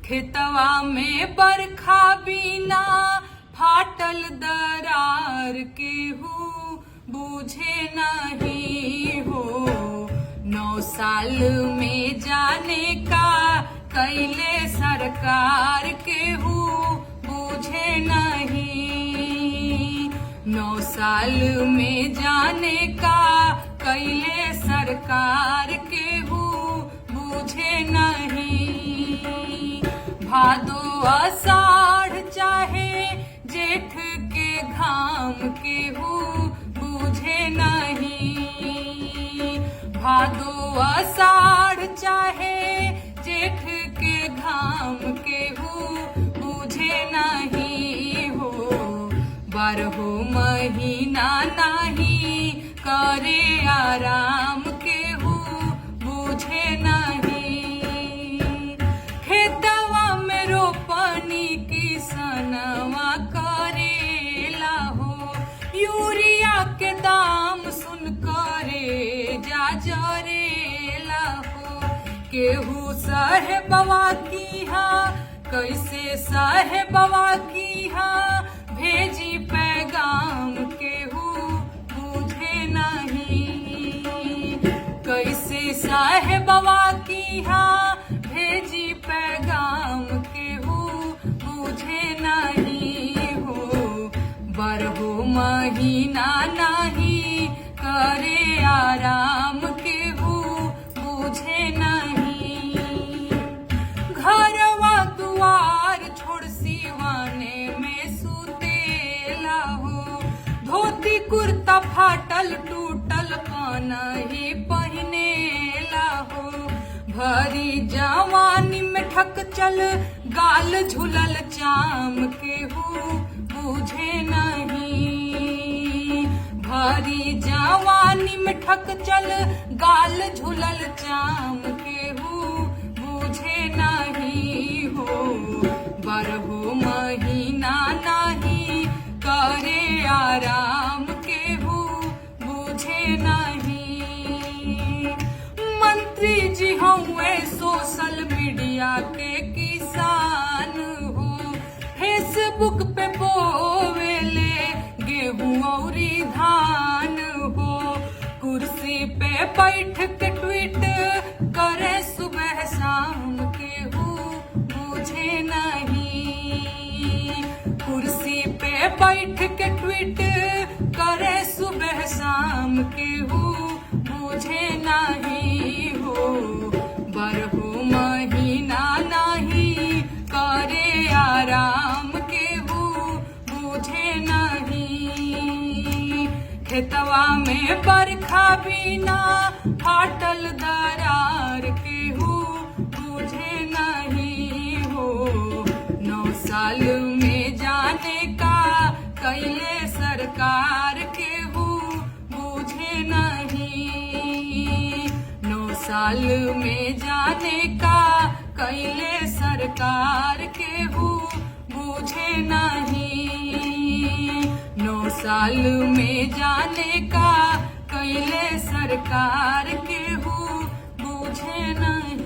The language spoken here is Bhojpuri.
खेतवा में बरखा बिना फाटल दरार केहू बूझे नहीं हो। 9 साल में जाने का कैले सरकार केहू बूझे नहीं। 9 साल में जाने का कैले सरकार केहू बूझे नहीं। भादो आषाढ़ चाहे जेठ के घाम केहू बूझे नहीं। भादो आषाढ़ चाहे जेठ के घाम केहू बूझे नहीं हो। 12 महीना नहीं करे आराम केहू बूझे नहीं। खेतवा में रोपनी किसनवा करेला हो। यूरिया के दाम सुन करे जा जरेला हो। केहू साहेबवा की हाँ कैसे साहेबवा की हाँ भेजी पैगाम केहू बूझे नहीं। कैसे साहेबवा की हाँ भेजी पैगाम केहू बूझे नहीं हो। 12 महीना नहीं करे आराम केहू बूझे नहीं। घरवा दुआर छोड़ सिवाने में सुतेला हो। धोती कुर्ता फाटल टूटल ही पहिनेला हो। भरी जवानी में ठक चल गाल झुलल चाम केहू बूझे नहीं। भरी जवानी में ठक चल गाल झुलल चाम केहू बूझे नहीं हो। 12 महीना नहीं करे आराम केहू बूझे नहीं। मंत्री जी हुए सोशल मीडिया के किसान हो। फेसबुक पे बोवेले गेहूं और धान हो। कुर्सी पे बैठ के ट्वीट करे सुबह शाम केहू बूझे नहीं। कुर्सी पे बैठ के ट्वीट करे सुबह शाम केहू बूझे नहीं हो। 12 महीना नहीं करे आराम केहू बूझे नहीं। खेतवा में बरखा बिना फाटल दरार केहू बूझे नहीं हो। 9 साल में जाने का कैले सरकार केहू बूझे नहीं। 9 साल में जाने का कैले सरकार केहू बूझे नहीं। 9 साल में जाने का कैले सरकार केहू बूझे नहीं।